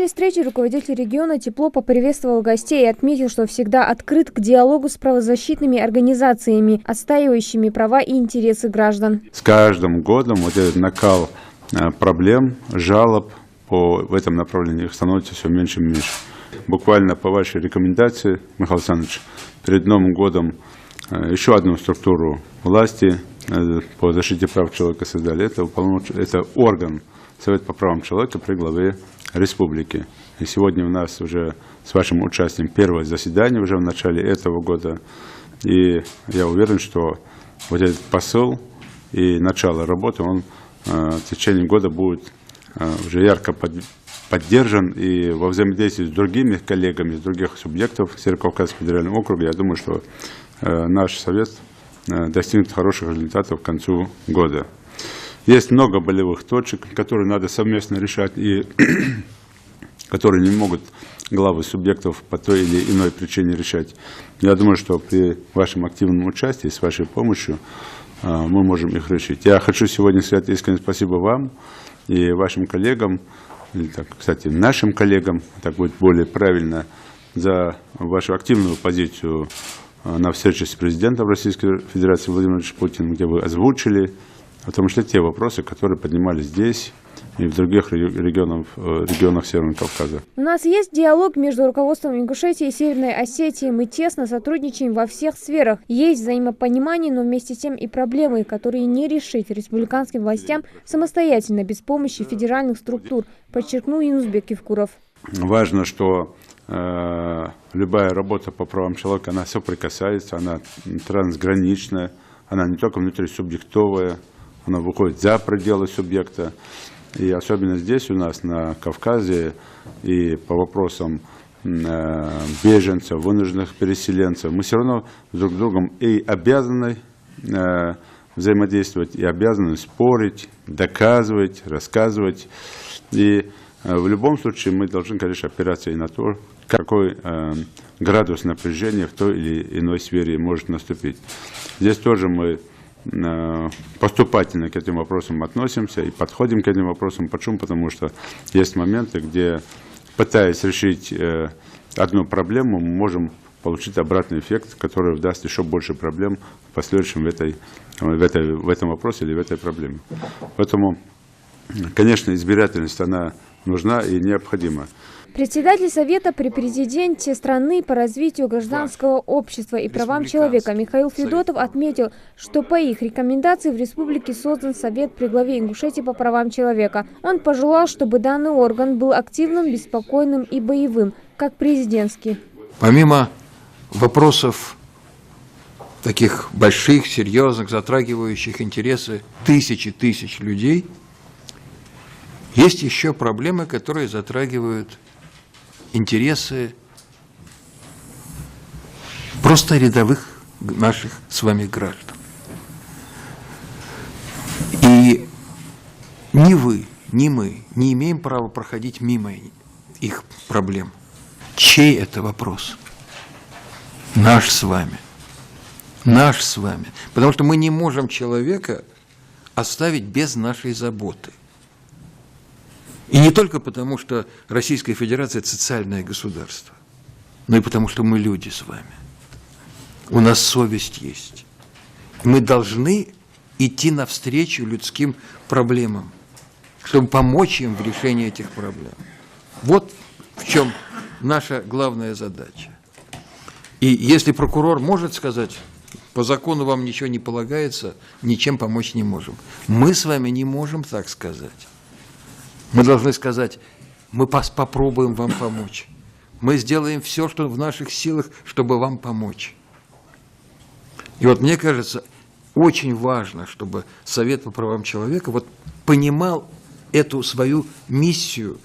начале встречи руководитель региона тепло поприветствовал гостей и отметил, что всегда открыт к диалогу с правозащитными организациями, отстаивающими права и интересы граждан. С каждым годом вот этот накал проблем, жалоб в этом направлении становится все меньше и меньше. Буквально по вашей рекомендации, Михаил Александрович, перед Новым годом еще одну структуру власти по защите прав человека создали. Это орган Совет по правам человека при главе республики. И сегодня у нас уже с вашим участием первое заседание уже в начале этого года. И я уверен, что вот этот посыл и начало работы, он в течение года будет уже ярко поддержан. И во взаимодействии с другими коллегами, с других субъектов Северо-Кавказского федерального округа, я думаю, что наш совет достигнет хороших результатов к концу года. Есть много болевых точек, которые надо совместно решать и которые не могут главы субъектов по той или иной причине решать. Я думаю, что при вашем активном участии, с вашей помощью, мы можем их решить. Я хочу сегодня сказать искренне спасибо вам и вашим коллегам, или, кстати, нашим коллегам, так будет более правильно, за вашу активную позицию на встрече с президентом Российской Федерации Владимиром Владимировичем Путиным, где вы озвучили, в том числе те вопросы, которые поднимались здесь и в других регионах Северного Кавказа. У нас есть диалог между руководством Ингушетии и Северной Осетии. Мы тесно сотрудничаем во всех сферах. Есть взаимопонимание, но вместе с тем и проблемы, которые не решить республиканским властям самостоятельно, без помощи федеральных структур, подчеркнул Юнусбек Евкуров. Важно, что любая работа по правам человека, она соприкасается, она трансграничная, она не только внутрисубъектовая, она выходит за пределы субъекта. И особенно здесь у нас, на Кавказе, и по вопросам беженцев, вынужденных переселенцев, мы все равно друг с другом и обязаны взаимодействовать, и обязаны спорить, доказывать, рассказывать. И в любом случае мы должны, конечно, опираться и на то, какой градус напряжения в той или иной сфере может наступить. Здесь тоже мы поступательно к этим вопросам относимся и подходим к этим вопросам. Почему? Потому что есть моменты, где, пытаясь решить одну проблему, мы можем получить обратный эффект, который даст еще больше проблем в последующем в этом вопросе или в этой проблеме. Поэтому, конечно, избирательность, она нужна и необходима. Председатель Совета при президенте страны по развитию гражданского общества и правам человека Михаил Федотов отметил, что по их рекомендации в республике создан Совет при главе Ингушетии по правам человека. Он пожелал, чтобы данный орган был активным, беспокойным и боевым, как президентский. Помимо вопросов таких больших, серьезных, затрагивающих интересы тысяч людей, есть еще проблемы, которые затрагивают интересы просто рядовых наших с вами граждан. И ни вы, ни мы не имеем права проходить мимо их проблем. Чей это вопрос? Наш с вами. Наш с вами. Потому что мы не можем человека оставить без нашей заботы. И не только потому, что Российская Федерация – это социальное государство, но и потому, что мы люди с вами. У нас совесть есть. Мы должны идти навстречу людским проблемам, чтобы помочь им в решении этих проблем. Вот в чем наша главная задача. И если прокурор может сказать, по закону вам ничего не полагается, ничем помочь не можем. Мы с вами не можем так сказать. Мы должны сказать, мы попробуем вам помочь. Мы сделаем все, что в наших силах, чтобы вам помочь. И вот мне кажется, очень важно, чтобы Совет по правам человека понимал эту свою миссию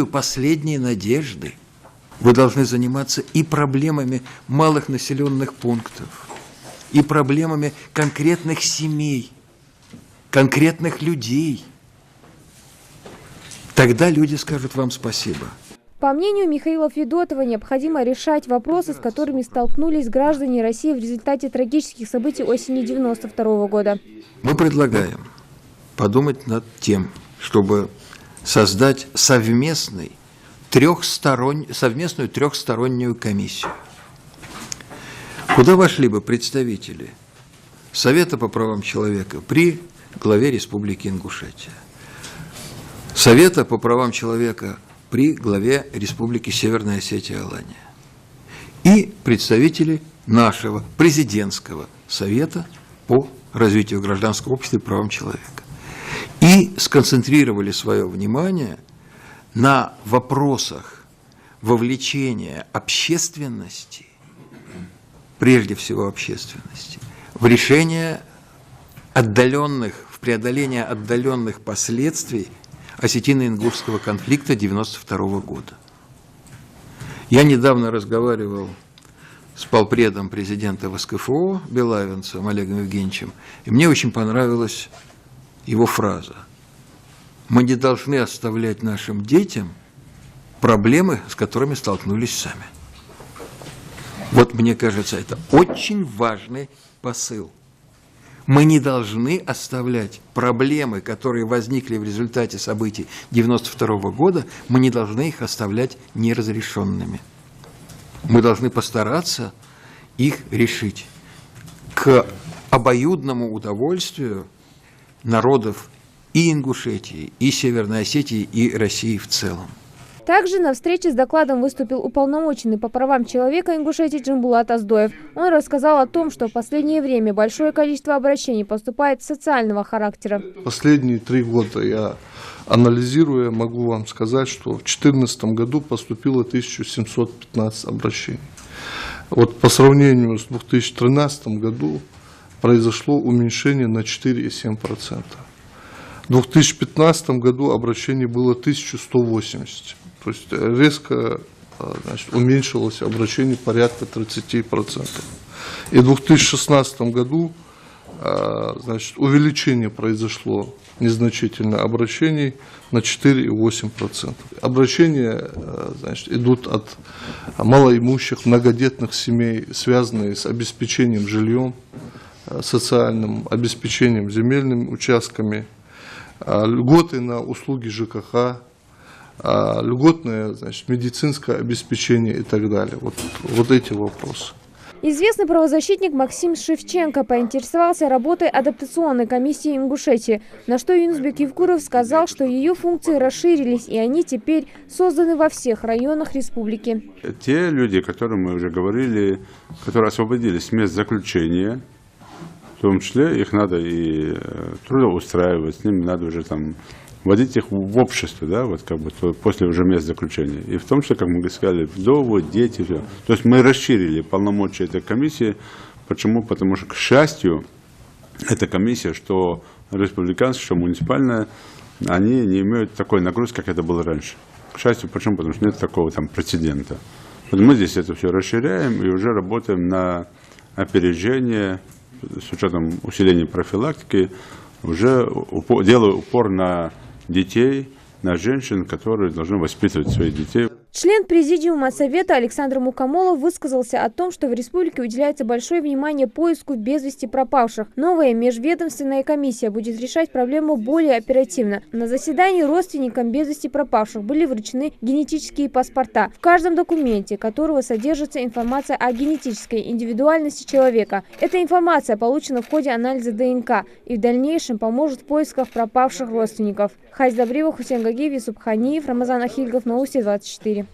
последней надежды. Вы должны заниматься и проблемами малых населенных пунктов, и проблемами конкретных семей, конкретных людей. Тогда люди скажут вам спасибо. По мнению Михаила Федотова, необходимо решать вопросы, с которыми столкнулись граждане России в результате трагических событий осени 1992 года. Мы предлагаем подумать над тем, чтобы создать совместный совместную трехстороннюю комиссию, куда вошли бы представители Совета по правам человека при главе Республики Ингушетия, Совета по правам человека при главе Республики Северная Осетия и Алания и представители нашего президентского Совета по развитию гражданского общества и правам человека. И сконцентрировали свое внимание на вопросах вовлечения общественности, прежде всего общественности, в решение в преодоление отдаленных последствий осетино-ингушского конфликта 1992 года. Я недавно разговаривал с полпредом президента ВСКФО Белавинцем Олегом Евгеньевичем, и мне очень понравилась его фраза: «Мы не должны оставлять нашим детям проблемы, с которыми столкнулись сами». Вот, мне кажется, это очень важный посыл. Мы не должны оставлять проблемы, которые возникли в результате событий 1992 года, мы не должны их оставлять неразрешенными. Мы должны постараться их решить к обоюдному удовольствию народов и Ингушетии, и Северной Осетии, и России в целом. Также на встрече с докладом выступил уполномоченный по правам человека Ингушетии Джанбулат Аздоев. Он рассказал о том, что в последнее время большое количество обращений поступает социального характера. Последние 3 года я, анализируя, могу вам сказать, что в 2014 году поступило 1715 обращений. Вот по сравнению с 2013 году произошло уменьшение на 4,7%. В 2015 году обращений было 1180. То есть резко, значит, уменьшилось обращение порядка 30%. И в 2016 году, значит, увеличение произошло незначительно обращений на 4,8%. Обращения, значит, идут от малоимущих, многодетных семей, связанные с обеспечением жильем, социальным обеспечением земельными участками, льготы на услуги ЖКХ, льготное, значит, медицинское обеспечение и так далее. Вот эти вопросы. Известный правозащитник Максим Шевченко поинтересовался работой адаптационной комиссии Ингушетии, на что Юнусбек Евкуров сказал, что ее функции расширились, и они теперь созданы во всех районах республики. Те люди, о которых мы уже говорили, которые освободились с мест заключения, в том числе их надо и трудоустраивать, с ними надо уже там вводить их в общество, да, вот как бы после уже мест заключения. И в том числе, как мы сказали, вдовы, дети, все. То есть мы расширили полномочия этой комиссии. Почему? Потому что, к счастью, эта комиссия, что республиканская, что муниципальная, они не имеют такой нагрузки, как это было раньше. К счастью, почему? Потому что нет такого там прецедента. Вот мы здесь это все расширяем и уже работаем на опережение, с учетом усиления профилактики, уже делаю упор на детей, на женщин, которые должны воспитывать своих детей. Член президиума Совета Александр Мукамолов высказался о том, что в республике уделяется большое внимание поиску без вести пропавших. Новая межведомственная комиссия будет решать проблему более оперативно. На заседании родственникам без вести пропавших были вручены генетические паспорта, в каждом документе которого содержится информация о генетической индивидуальности человека. Эта информация получена в ходе анализа ДНК и в дальнейшем поможет в поисках пропавших родственников. Хайс Добрива, Хусейн Гагиев, Юсуп Ханиев, Рамазан Ахильгов, Новости 24.